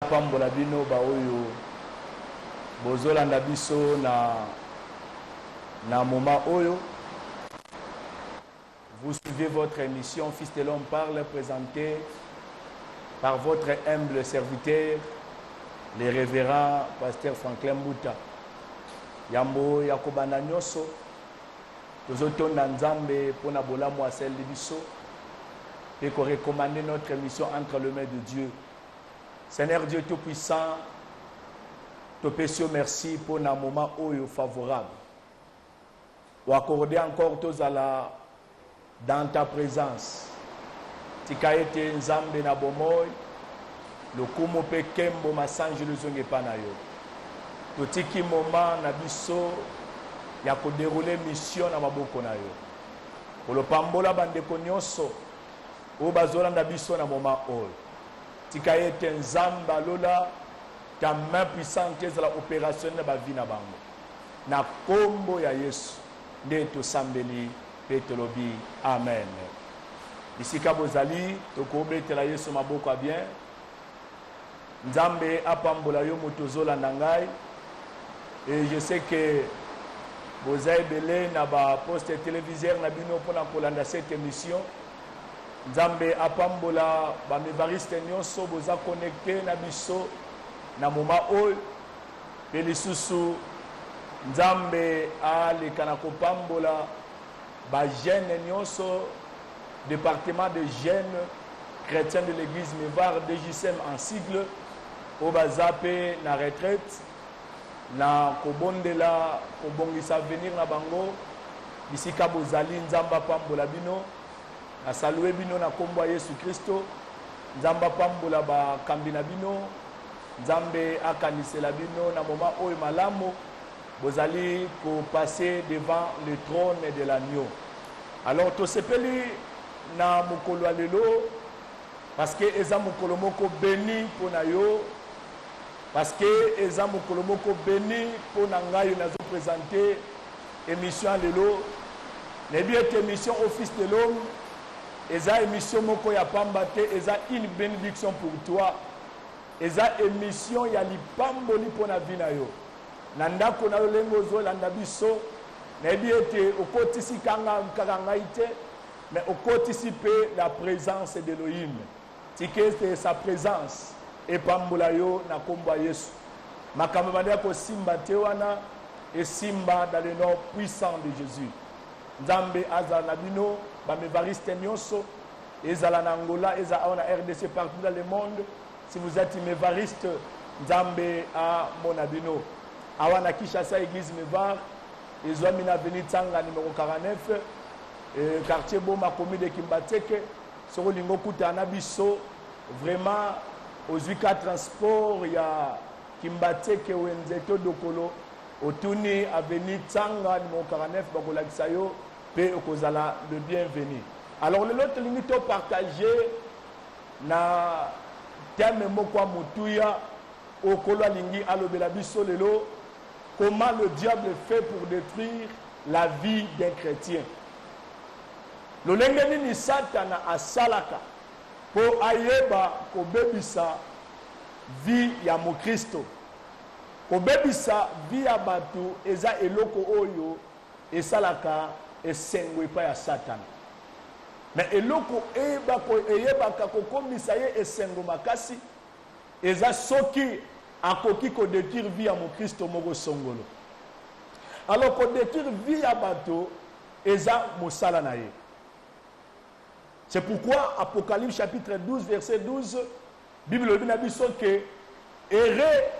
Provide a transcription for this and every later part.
pambola bino ba oyo bozolanda biso na moment oyo. Vous suivez votre émission Fils de l'homme parle, présentée par votre humble serviteur, le révérend pasteur Franklin Mouta. Yambo yakobana nyoso tozotonda nzambe pona bolamu asel biso et qu'on recommande notre émission entre les mains de Dieu. Seigneur Dieu Tout-Puissant, te pécions merci pour un moment favorable. Ou accorder encore tous à la dans ta présence. Tika ete nzambe na bomoy, le kumo pe kembo masange le zonge panayo. Totiki moment na biso ya ko dérouler mission na maboko na yo. Pour le pambola bande konyoso, o bazola na biso na moment oyo. Tika ete nzamba lola ta main puissante za la opération na ba vie na bango. Na kombo ya Yesu nde to sambeli petolobi amen. Ici kabozali to ko betela Yesu maboko bien. Nzambe apambola yo motozola nangai. Et je sais que vous avez belé na ba poste téléviseur na bino pona kolanda cette émission. Nzambe apambola ba mevariste nyonso boza connecté na biso na moment oyo pe lisusu Nzambe a le kanako pambola ba jeune nyonso département de jeunes chrétiens de l'église Mevar DJSM en sigle o bazape na retraite na kobondela kobongisa venir na bango bisika bozali Nzamba pambola bino na saluer bino na kombo Yesu Kristo. Nzamba pambola ba kambina bino Nzambe akanisela bino na moment oyo malamu bozali ko passer devant le trône de l'agneau. Alors to sepeli na mukolo alelo parce que eza mukolo moko béni pona yo, parce que eza mukolo moko béni pona ngai nazo présenter émission lelo. Ne bien émission au Fils de l'homme eza émission moko ya pambate eza une bénédiction pour toi. Eza émission ya lipamboli pona vie na yo. Nanda kona lengo zo landa biso na biete okotisi kanga ite mais okotisipe la présence d'Elohim. Tike c'est sa présence et pambola yo na komba Yesu. Makambo banda ko simba tewana et simba dans le nom puissant de Jésus. Nzambe aza na bino ba mevariste nyonso ezala na Angola ezala na RDC partout dans le monde. Si vous êtes mevariste Nzambe a monabino awana Kishasa église Mevar ezwami na avenue Tanga numéro 49 quartier Boma commune de Kimbateke soko lingo kutana biso vraiment aux 4 transport ya Kimbateke wenzeto dokolo otuni avenue Tanga numéro 49 bakolakisa yo pe okozala le bienvenu. Alors le lot limito partager na thème moko mutuya okolo lingi alobela biso lelo. Comment le diable fait pour détruire la vie d'un chrétien. Le lengeni ni satana asalaka pour ayeba ko bebisa vie ya mo Kristo. Ko bebisa vie ya batu eza eloko oyo esalaka esengwe pa ya satana. Mais eloko eyeba ko komisa ye esengo makasi eza soki akoki ko détruire vie à mon Christ moko songolo. Alors ko détruire vie à bateau eza mosala na ye. C'est pourquoi Apocalypse chapitre 12 verset 12 Bible bina biso ke ere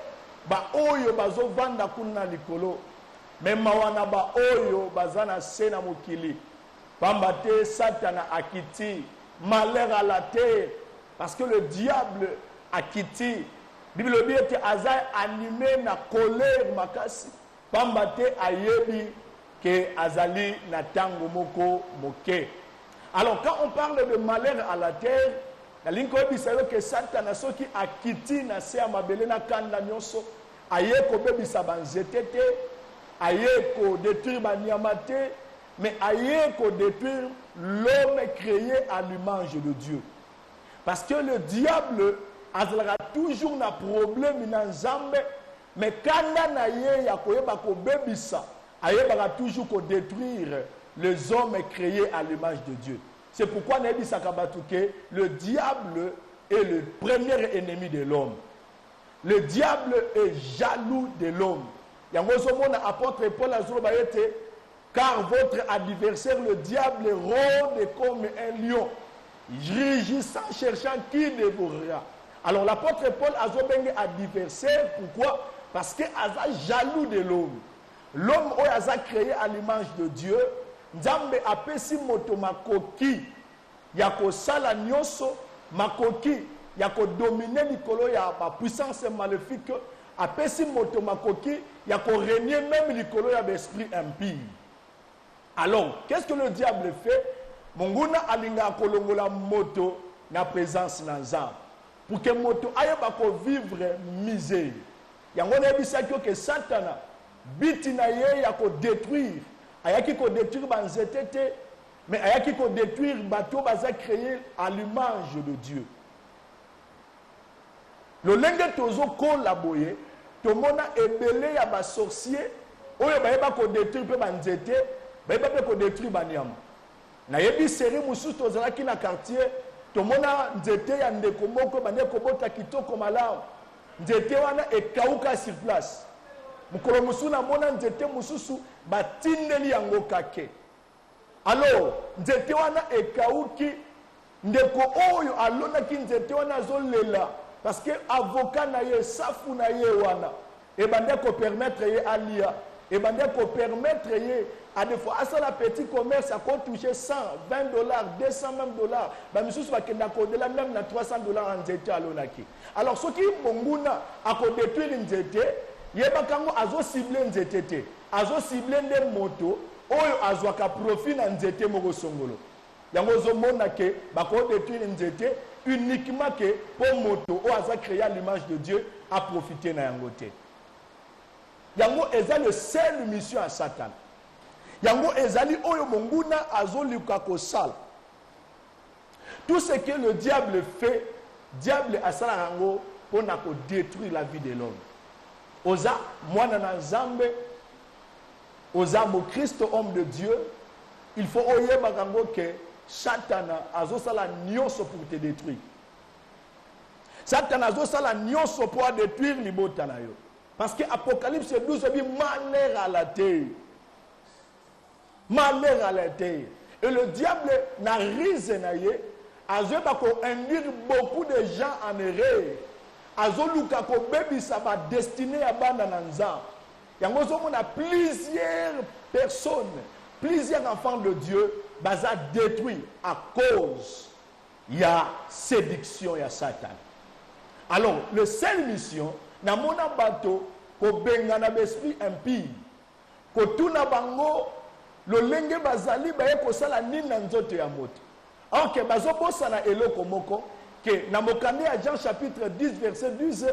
ba oyo bazo vanda kuna likolo même wana ba oyo bazana sena mokili pamba te Satana akiti malheur à la terre parce que le diable akiti Bible dit que Aza animé na colère makasi pambate ayebi que azali na tango moko moke. Alors quand on parle de malheur à la terre, la linko bisayo que Satan soki akiti na se amabele na kanda nyonso aye ko bebisa banzetete aye ko détruire banyamate mais aye ko détruire l'homme créé à l'image de Dieu. Parce que le diable azalaka toujours na problème na nzambe, mais kanda na ye ya koyeba ko bebisa, ayebaka toujours ko détruire les hommes créés à l'image de Dieu. C'est pourquoi Nebi Sakabatuke, le diable est le premier ennemi de l'homme. Le diable est jaloux de l'homme. Yangosomona apôtre Paul Azorobayete, car votre adversaire, le diable, rôde comme un lion, rugissant, cherchant qui dévorera. Alors l'apôtre Paul Azobenge adversaire, pourquoi? Parce qu'il est jaloux de l'homme. L'homme a créé à l'image de Dieu. Nzambe apesi moto makoki ya kosala nyonso, makoki ya kodominer likolo ya ba puissance maléfique, apesi moto makoki ya korégner même likolo ya l'esprit impie. Alors, qu'est-ce que le diable fait? Monguna alinga kolongola moto na présence na Nzambe pour que moto ayeba ko vivre misère. Yango na bisaki que Satana biti na ye ya ko détruire, ayaki ko détruire banzetete, mais ayaki ko détruire bato baza créé à l'image de Dieu. Le lenge tozo collaborer, tomona ebele ya ba sorcier, oyo bayeba ko détruire pe banzete, bayeba pe ko détruire banyama. Na yebi série mususu tozalaki na quartier, tomona nzete ya ndeko moko bande kobota kitoko malamu. Nzete wana ekauka sur place. Mukolo mususu na mona nzete mususu batindeli yango kake. Alors, nzete wana ekauki, ndeko oyo alonaki nzete wana azolela parce que avocat na ye safu na ye wana e bande ko permettre ye alia e bande ko permettre ye à des fois à ça la petit commerce à quoi toucher 100, 20 dollars, 200 même dollars, bah misusu va kenda ko de la même na 300 dollars en nzete alonaki. Alors ce qui bonguna a ko détruire nzete, yeba kango azo cibler nzete te, azo cibler nde moto oyo azwaka profit na nzete moko songolo. Yango zo mona ke ba ko détruire nzete uniquement que pour moto o aza créé à l'image de Dieu a profiter na yango te. Yango eza le seul mission à Satan. Yango ezali oyo monguna azoluka kosala. Tout ce que le diable fait, diable asala yango pour na ko détruire la vie de l'homme. Oza mwana na Nzambe, oza mo Christ homme de Dieu, il faut oyeba kango que Satana azosala nyonso pour te détruire. Satana azosala nyonso pour détruire libota na yo. Parce que Apocalypse 12 dit malheur à la terre. Malheur à la terre. Et le diable n'a rien naïe. Azo ba ko induire beaucoup de gens en erreur. Azo luka ko bebi ça va destiner à banda nanza. Yango zo mona plusieurs personnes, plusieurs enfants de Dieu baza détruits à cause il y a séduction ya Satan. Alors, le seule mission na mona bato ko benga na esprit impie. Ko tuna bango lo lenge bazali ba ko sala nini na nzoto ya moto. OK, bazo bosa na eloko moko ke na mokande ya Jean chapitre 10 verset 12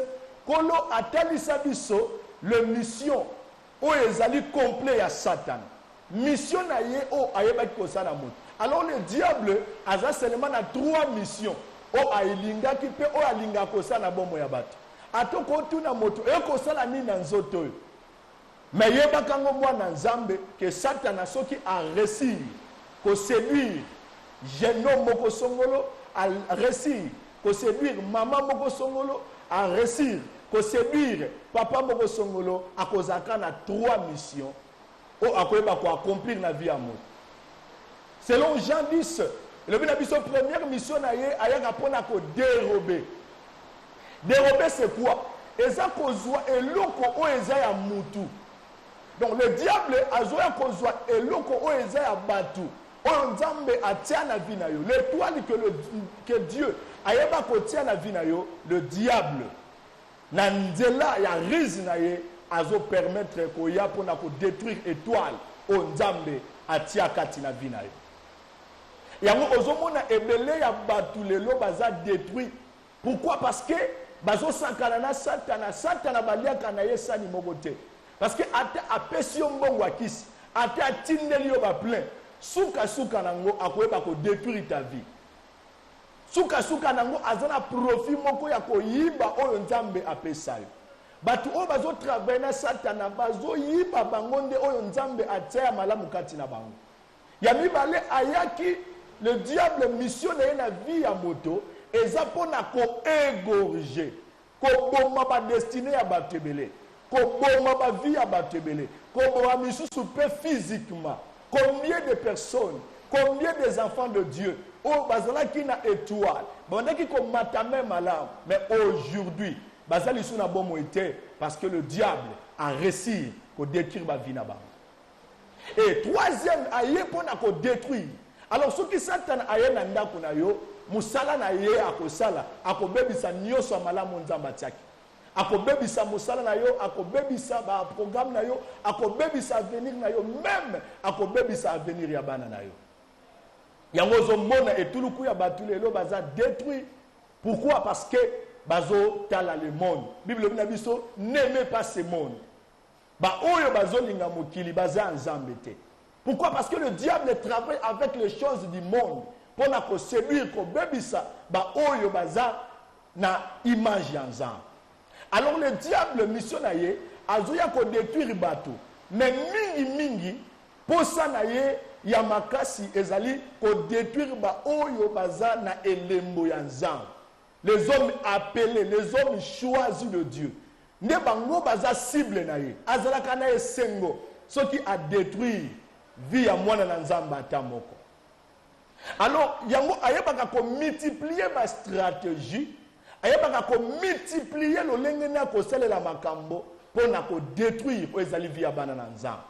kolo atalisa biso le mission o ezali complet ya Satan. Mission na ye o ayeba ko sala moto. Alors le diable a seulement na 3 missions. O ailinga ki pe o alinga ko sala bombo ya bato. Atoko tuna moto e ko sala nini na nzoto yo. Mais yeba kango mwana Nzambe que Satan a soki a réussir ko séduire jeune homme moko songolo, a réussir ko séduire maman moko songolo, a réussir ko séduire papa moko songolo a kozaka na 3 missions o akoyeba ko accomplir na vie ya moto. Selon Jean 10, le biso première mission na ye ayaka pona ko dérober. Dérober c'est quoi? Eza kozwa eloko o eza ya mutu. Donc le diable azoya kozwa eloko o eza ya batu. O Nzambe atia na vie na yo. L'étoile que Dieu ayeba ko tia na vie na yo, le diable na nzela ya rizi na ye azo permettre ko ya pona ko détruire étoile o Nzambe atia kati na vie na yo. Yango ozomona ebele ya batu lelo baza détruit. Pourquoi? Parce que bazo sankana na Satana, Satana baliaka na ye sani moko te. Parce que ate apesi yo mbongo akisi, ate atindeli yo ba plein, suka nango akoyeba ko détruire ta vie. suka nango azana profit moko ya koyiba oyo nzambe apesa yo. Batu oyo bazo travailler na satana bazo yiba bango nde oyo nzambe atia malamu kati na bango. Ya mibale ayaki le diable mission na ye na vie ya moto eza pona ko égorger, ko boma ba destinée ya bato ebele, ko boma ba vie ya bato ebele, ko boma misusu pe physiquement. Combien de personnes, combien des enfants de Dieu oh bazalaki na étoile bandaki ko matame malamu, mais aujourd'hui bazali sous na bomo été parce que le diable a réussi ko détruire ba vie na bango. Et troisième aye pona ko détruire. Alors ceux qui Satan aye na ndako na yo musala na ye akosala akobebisa nyoso ya malamu nzamba tiaki, akobebisa musala na yo, akobebisa ba programme na yo, akobebisa avenir na yo, même akobebisa avenir ya bana na yo. Yango zo mona etuluku ya batulelo baza détruit. Pourquoi? Parce que bazo tala le monde. Bible na biso n'aimez pas ce monde. Ba oyo bazo linga mokili baza nzambe te. Pourquoi? Parce que le diable travaille avec les choses du monde pour na ko séduire ko bebisa ba oyo baza na image ya nzambe. Alors le diable mission na ye azoya ko détruire bato, mais mingi posa na ye ya makasi ezali ko détruire ba oyo baza na elembo ya nzambe. Les hommes appelés, les hommes choisis de Dieu. Ne bango baza cible na ye. Azalaka na esengo ce qui a détruit vie ya mwana na nzambe atamoko. Alors yango ayebaka ko multiplier ma stratégie, ayebaka ko multiplier lo lenge na ko salela makambo pour na ko détruire o ezali vie ya bana na nzambe.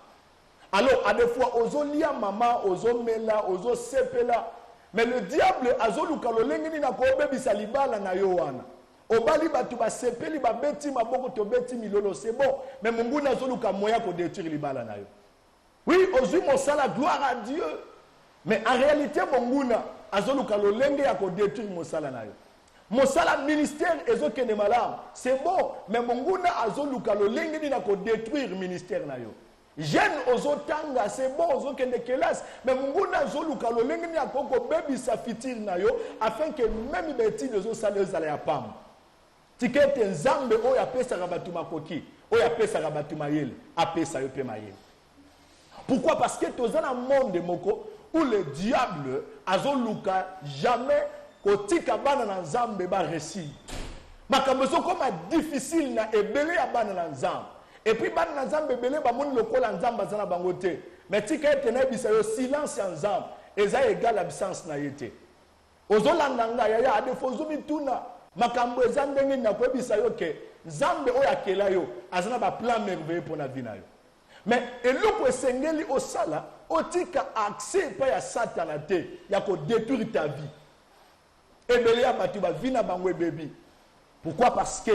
Alors à des fois ozo lia mama, ozo mela, ozo sepela, mais le diable azoluka lo lenge ni na ko bebisa libala na yo wana. Obali batu ba sepeli ba beti maboko to beti milolo, c'est bon, mais munguna azoluka moya ko détruire libala na yo. Oui, ozui mosala gloire à Dieu. Mais en réalité, monguna azoluka lo lenge ya ko détruire mosala na yo. Mosala ministère ezokene malamu, c'est bon, mais monguna azoluka lo lenge ni na ko détruire ministère na yo. Jeune ozotanga, c'est bon, ozokende kelas, mais monguna azoluka lo lenge ni na ko bebi sa fitir na yo afin que même beti lezo sala ezala ya pam. Tikete nzambe oyo apesa rabatu makoki, oyo apesa rabatu mayele, apesa yo pe mayele. Pourquoi? Parce que tu es dans un monde moko où le diable azoluka jamais kotika bana na nzambe ba réussir. Makamboso comme difficile na ebele ya bana na nzambe. Et puis bana na nzambe ebele ba moni lokola nzambe azana bango te. Mais tika ete na bisa yo silence ya nzambe eza égal absence na yete. Ozolanda nga ya adefo zumi tuna makambo eza ndenge na kwebisa yo ke nzambe oyo akela yo azana ba plan merveilleux pour na vie na yo. Mais eloko esengeli osala otika accès pa ya satana te ya ko détruire ta vie. Ebele ya batu ba vina bango ebebi. Pourquoi? Parce que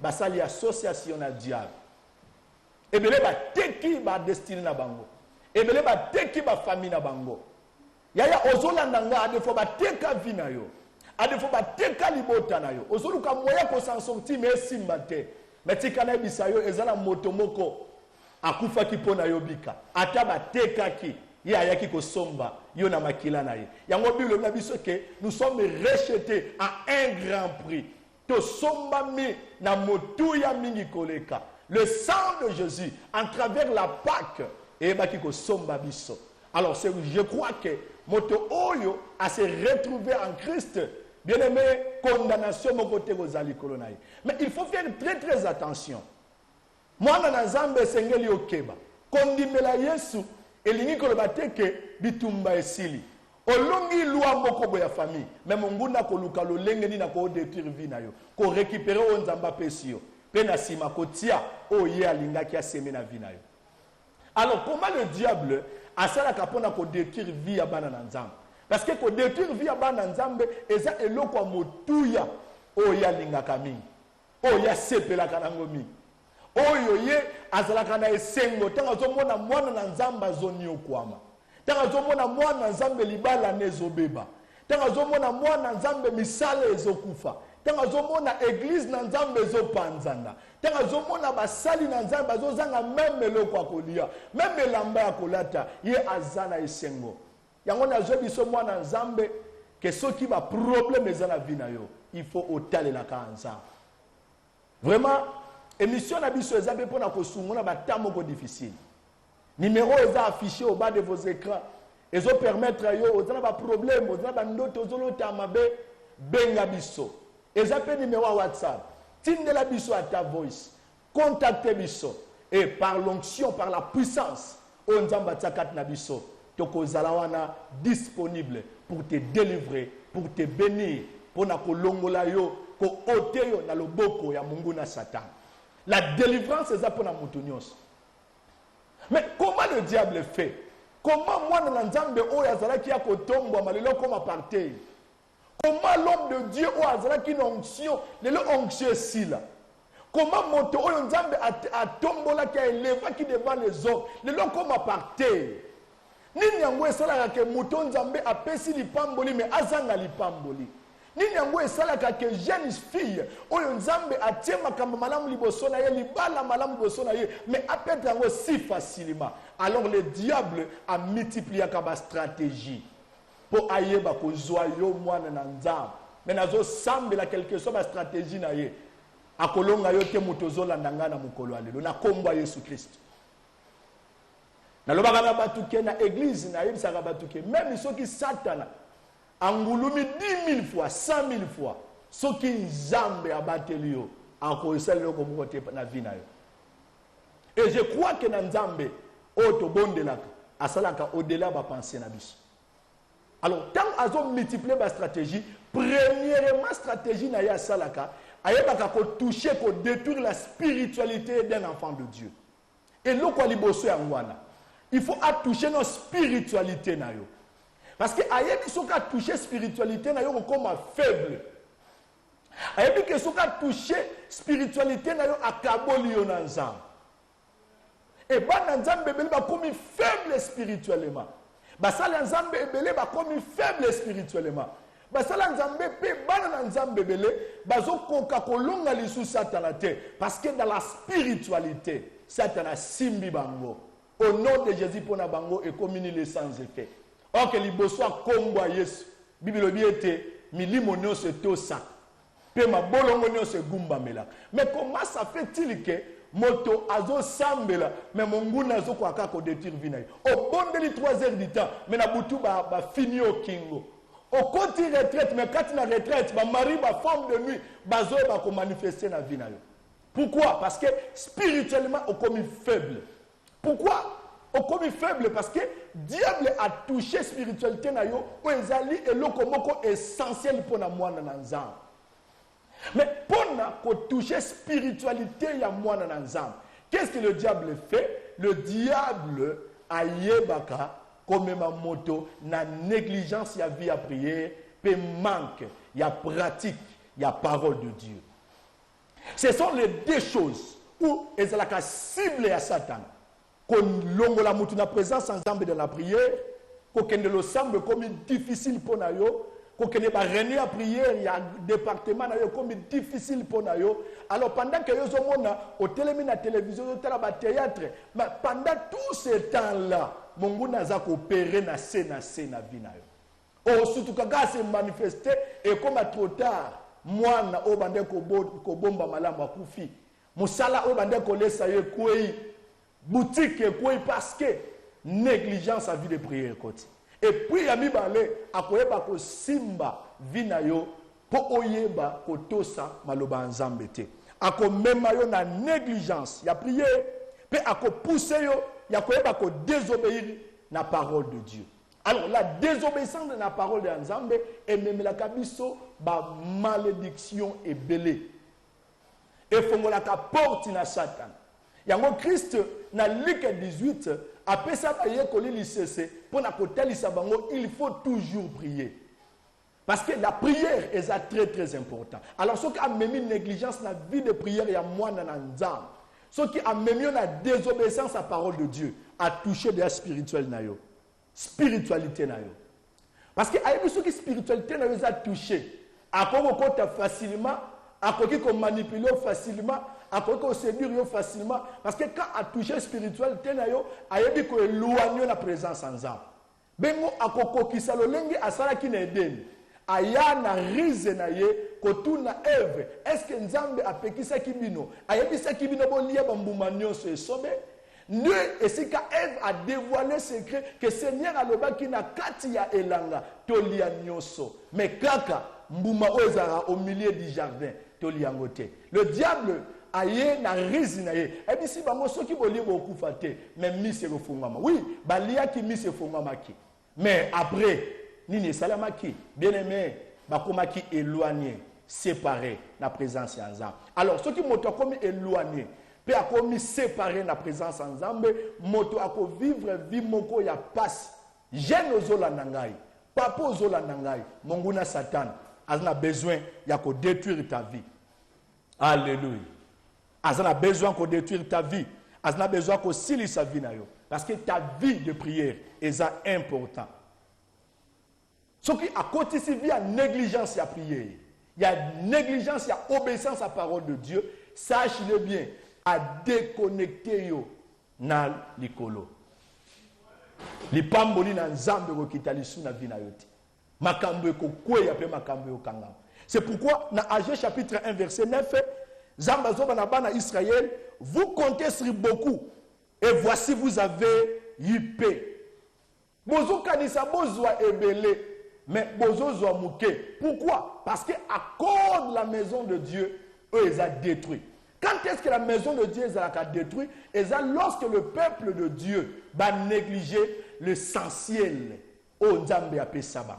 basali association na diable. Ebele ba teki ba destiné na bango. Ebele ba teki ba famille na bango. Yaya ozolanda nga adefo ba teka vina yo. Adefo ba teka libota na yo. Ozoluka moya ko s'en sortir mais simba te. Mais tika na bisayo ezala moto moko akufa kipona yobika ata batekaki ye ayaki kosomba yo na makila na ye. Yango Bible na biso ke nous sommes rachetés à un grand prix. To somba mi na motuya mingi koleka. Le sang de Jésus en travers la Pâque et baki kosomba biso. Alors je crois que moto oyo a se retrouvé en Christ. Bien-aimé, condamnation mon côté gozali kolonaï. Mais il faut faire très attention. Mwana na nzambe sengeli okeba kondimela Yesu elingi koloba teke bitumba esili olongi lwa moko ya famille mais monguna koluka lolenge ni na ko détruire vie na yo ko récupérer o nzamba pesio pe na sima kotia oye alingaki aseme na vie na yo. Alors comment le diable asala kapona ko détruire vie ya bana na nzambe? Parce que ko détruire vie ya bana na nzambe eza eloko motuya oye alingaka mingi oye sepela kanango mingi. Oyo ye azalaka na esengo tanga zomona mwana na nzamba zoni okwama tanga zomona mwana na nzambe libala nezobeba tanga zomona mwana na nzambe misale ezokufa tanga zomona église na nzambe ezopanzana tanga zomona basali na nzambe azozanga meme eloko akolia meme elamba ya kolata ye azana esengo yango na zobiso mwana nzambe que ceux qui ont problème dans la vie, il faut otaler la ensemble. Vraiment, émission na biso ezabe pour na kosungona ba tamoko difficile. Numéro est affiché au bas de vos écrans. Ils ont permettre yo ozana ba problème, ozana ba ndoto ozolota mabe benga biso. Ezape numéro WhatsApp. Tindela biso à ta voice. Contactez biso et par l'onction, par la puissance, onzamba tsakat na biso. Toko zalawana disponible pour te délivrer, pour te bénir, pour na kolongola yo, ko ote yo na loboko ya Mungu na Satan. La délivrance est pour na mutunios. Mais comment le diable fait? Comment moi na nzambe o yazala ki ya kotombo malelo comme apartheid? Comment l'homme de Dieu o yazala ki onction, le onction si là? Comment moto o nzambe a tombola ki a élevé qui devant les hommes, le comme apartheid? Nini yango esalaka ke moto nzambe apesi lipamboli mais azanga lipamboli. Nini yango esalaka ke jeune fille oyo nzambe atie makambo malamu liboso na ye libala malamu liboso na ye mais apeta yango si facilement. Alors le diable a multiplié sa stratégie pour ayeba kozwa yo mwana na nzambe. Mais nazo sambela quelque chose ba stratégie na ye. Akolonga yo te moto zolanda nga na mukolo alelo na kombo ya Yesu Christ. Na lobaka na batuke na église na yebisaka batuke même ceux qui satana angulumi 10 000 fois 100 000 fois ceux qui nzambe abateli yo akosalelo ko mokote na vie na yo. Et je crois que na nzambe oto bondelaka asalaka au-delà ba penser na biso. Alors tant azo multiplier ba stratégie, premièrement stratégie na ya salaka ayebaka ko toucher ko détruire la spiritualité d'un enfant de Dieu. Et loko liboso ya ngwana il faut toucher nos spiritualités na yo. Parce que ayebi soka toucher spiritualité na yo comme faible. Ayebi que soka toucher spiritualité na yo akaboli yo na nzambe. Et ba nzambe bele ba comme faible spirituellement. Ba sala nzambe ebele ba comme faible spirituellement. Ba sala nzambe pe ba nzambe bele bazo koka kolonga lisu satana te parce que dans la spiritualité satana simbi bango. Au nom de Jésus pour na bango et communier sans effet. Or que liboso a kombo Yesu. Bible biete milimo no se tosa. Pe ma bolongo no se gumba mela. Mais comment ça fait-il que moto azo sambela mais monguna azo kwa kako détruire vina. Au bon de 3 heures du temps, mais na butu ba fini au kingo. Au côté retraite mais quand na retraite, ba mari ba femme de nuit, bazo ba ko manifester na vina yo. Pourquoi? Parce que spirituellement on comme faible. Pourquoi? On comme faible parce que diable a touché spiritualité na yo, o ezali eloko moko essentiel pour na mwana na nzambe. Mais pour na ko toucher spiritualité ya mwana na nzambe. Qu'est-ce que le diable fait? Le diable a yebaka comme ma moto na négligence ya vie à prier, pe manque ya pratique, ya parole de Dieu. Ce sont les deux choses où ezalaka cible ya Satan. Qu'on longola mutu na présence ensemble dans la prière, qu'on le semble comme difficile pour nayo, qu'on ba réunir à prière, il y a département nayo comme difficile pour nayo. Alors pendant que yo mona au télémina télévision, au théâtre, mais pendant tout ce temps-là, Mungu naza coopérer na scène na vie nayo. Oh surtout quand se manifester et comme trop tard, moi na obande ko bomba malamu akufi. Musala obande ko lesa ye kwei. Boutique et quoi parce que négligence à vie de prière côté. Et puis ami balé akoyeba ko simba vinayo po oyeba ko tosa maloba nzambe te. Ako mema yo na négligence ya prière pe ako pousser yo ya koyeba ko désobéir na parole de Dieu. Alors la désobéissance de la parole de nzambe et même la kabiso ba malédiction et belé. Et fongola ka porte na Satan. Yango Christ na Luc 18 après ça baye ko li cesse pour na kotelisa bango il faut toujours prier. Parce que la prière est très très important. Alors ceux qui a même une négligence na vie de prière il y a moins dans nzam. Ceux qui a même une désobéissance à la parole de Dieu a touché de la spiritualité na yo. Spiritualité na yo. Parce que ayebi ceux qui spiritualité na yo a touché. Akoko kota facilement, akoki ko manipuler facilement. Après qu'on séduire facilement parce que quand a touché spirituel tenayo ayebi ko éloigner la présence ensemble bengo akoko kisalo lengi asala ki na eden aya na rize na ye kotuna Eve est-ce que nzambe apekisaki bino ayebisaki bino bolia bambuma nyonso esobe ne esika Eve a dévoilé secret que Seigneur alobaki na kati ya elanga tolia nyonso mais kaka mbuma ozara au milieu du jardin tolia ngote le diable aye na rizi na ye ebisi bango soki bolie bokufa te mais mise refungama oui baliaki mise fungamaki mais après nini salamaki bien aimé bakomaki éloigné séparé na présence ya Nzambe alors soki moto akomi éloigné pe akomi séparé na présence ya Nzambe moto ako vivre vie moko ya passe jeune ozolanda ngai papa ozolanda ngai monguna Satan azana besoin ya ko détruire ta vie alléluia azana besoin ko détruire ta vie azana besoin ko sili sa vie na yo parce que ta vie de prière est important. Ce qui a côté il y a négligence à prier, il y a négligence à obéissance à la parole de Dieu, sachez-le bien, à déconnecter yo na likolo. Li pamboli na nzambe ko kitalisu na vie na yote. Makambo ko kwe yape makambo yo kangam. C'est pourquoi dans Agé chapitre 1 verset 9, Zamba zoba na bana Israël, vous comptez sur beaucoup et voici vous avez eu paix. Bozo kanisa bozwa ebele. Mais bozo mouké. Pourquoi? Parce qu'à cause de la maison de Dieu, eux, ils ont détruit. Quand est-ce que la maison de Dieu a détruit? Lorsque le peuple de Dieu va négliger l'essentiel. Oh, Nzambe a saban.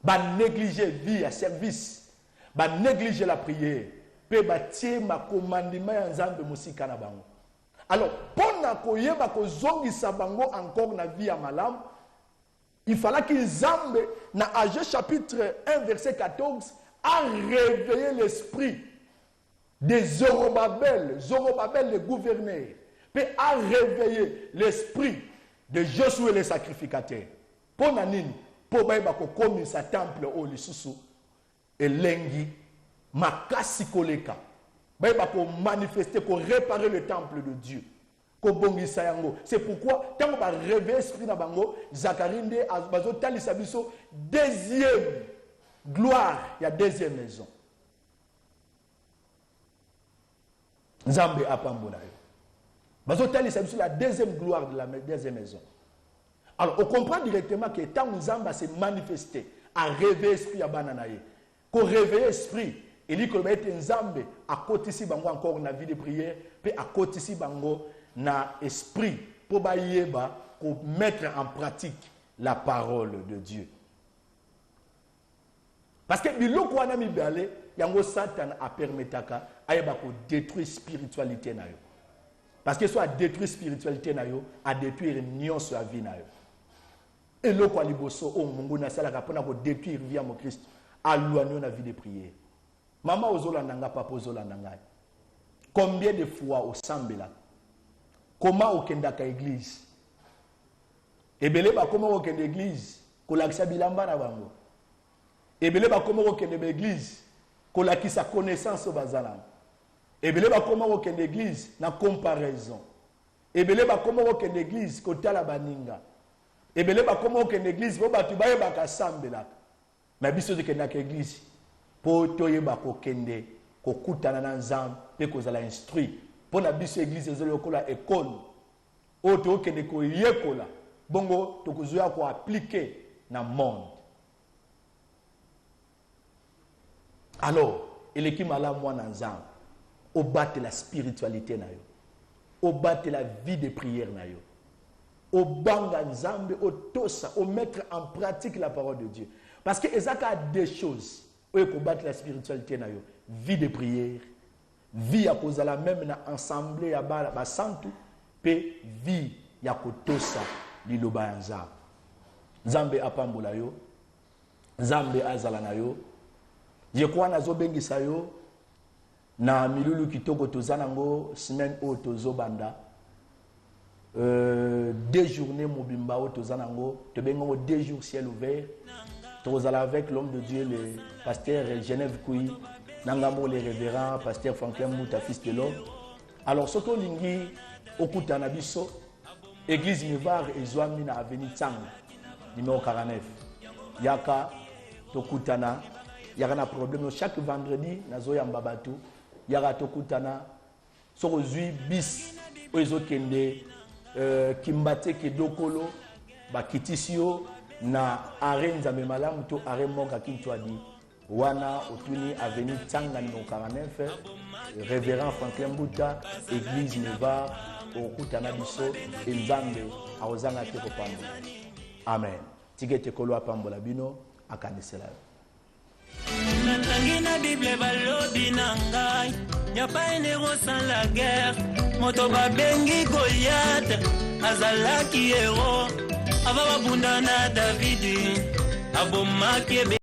Va négliger vie à service. Va négliger la prière. Pe ba tie ma commandement ya Nzambe musika na bango. Alors, pendant qu'on y va ko zongi sabango encore na vie à malam, il fallait que Nzambe, dans Agé chapitre 1, verset 14, a réveillé l'esprit des Zorobabel le gouverneur, puis a réveillé l'esprit de Josué le sacrificateur. Pour nanini, pour baïba ko komi sa temple au lisusu, et lengi, makasi koleka, baïba ko manifester, ko réparer le temple de Dieu. C'est pourquoi, quand on va réveiller l'esprit dans bango, Zacharie nde abazo talisa biso deuxième gloire, il y a deuxième maison. Nzambe apambola yo. Bazo talisa biso la deuxième gloire de la deuxième maison. Alors, on comprend directement que tant Nzamba s'est manifesté à réveiller l'esprit à bananaye, qu'on réveille l'esprit, et dit que Nzambe à côté si bango encore na vie de prière, puis à côté si bango na esprit pour mettre en pratique la parole de Dieu. Parce que biloko wana mibale yango Satan a permetaka ayeba ko détruire spiritualité na yo. Parce que soit détruire spiritualité na yo, a détruire nyonso ya vie na yo. Et loko liboso o mungu na sala kapona ko détruire vie mo Christ, alouanyo na vie de prière. Mama ozolanda nga papa ozolanda nga. Combien de fois au sambela? Comment au kendaka église? Ebele ba comment au kende église? Kolakisa bilamba na bango. Ebele ba comment au kende église? Kolakisa connaissance au bazala. Ebele ba comment au kende église na comparaison. Ebele ba comment au kende église kotala baninga. Ebele ba comment au kende église bo batu baye ba kasambela. Mais biso de kendaka église po toye ba ko kende ko kutana na nzambe pe ko zala instruire. Pour la biso église ezolokola école auto kende ko yekola bongo to kuzuya ko appliquer na monde. Alors eleki mala mwana nzambe o battre la spiritualité na yo, o battre la vie de prière na yo, o banga nzambe, o tosa, o mettre en pratique la parole de Dieu, parce que ezaka des choses o combattre la spiritualité na yo, vie de prière, vie à cause de la même na assemblée ya ba santu pe vie ya kotosa liloba ya nzambe. Nzambe apambola yo, nzambe azala na yo. Je crois nazo bengisa yo na milulu kitoko tozanango semaine o tozobanda 2 journées mobimba o tozanango te bengo 2 jours ciel ouvert. Tozala avec l'homme de Dieu le pasteur Genève Koui. Nangamo les révérends, pasteur Franklin Mouta, fils de l'homme. Alors, ce qu'on lingi, okuta na biso, église Mivar et Zouamina avenue Tsang, numéro 49. Yaka, tokutana yaka na problème chaque vendredi nazo yamba batu yaka tokutana soko zui bis ozo kende kimbate kedokolo ba kitisio na arène nzambe malamu to arène moka kintwadi wana otuni avenue Tsangani no 49 révérend Franklin Mbuta église Neva okutana biso nzambe aozanga te kopambola amen tigete kolo apambola bino akanisela natangi na bible balobi na ngai y'a pas un héros sans la guerre moto babengi Goliath azalaki héros ava babunda na Davidi abomaki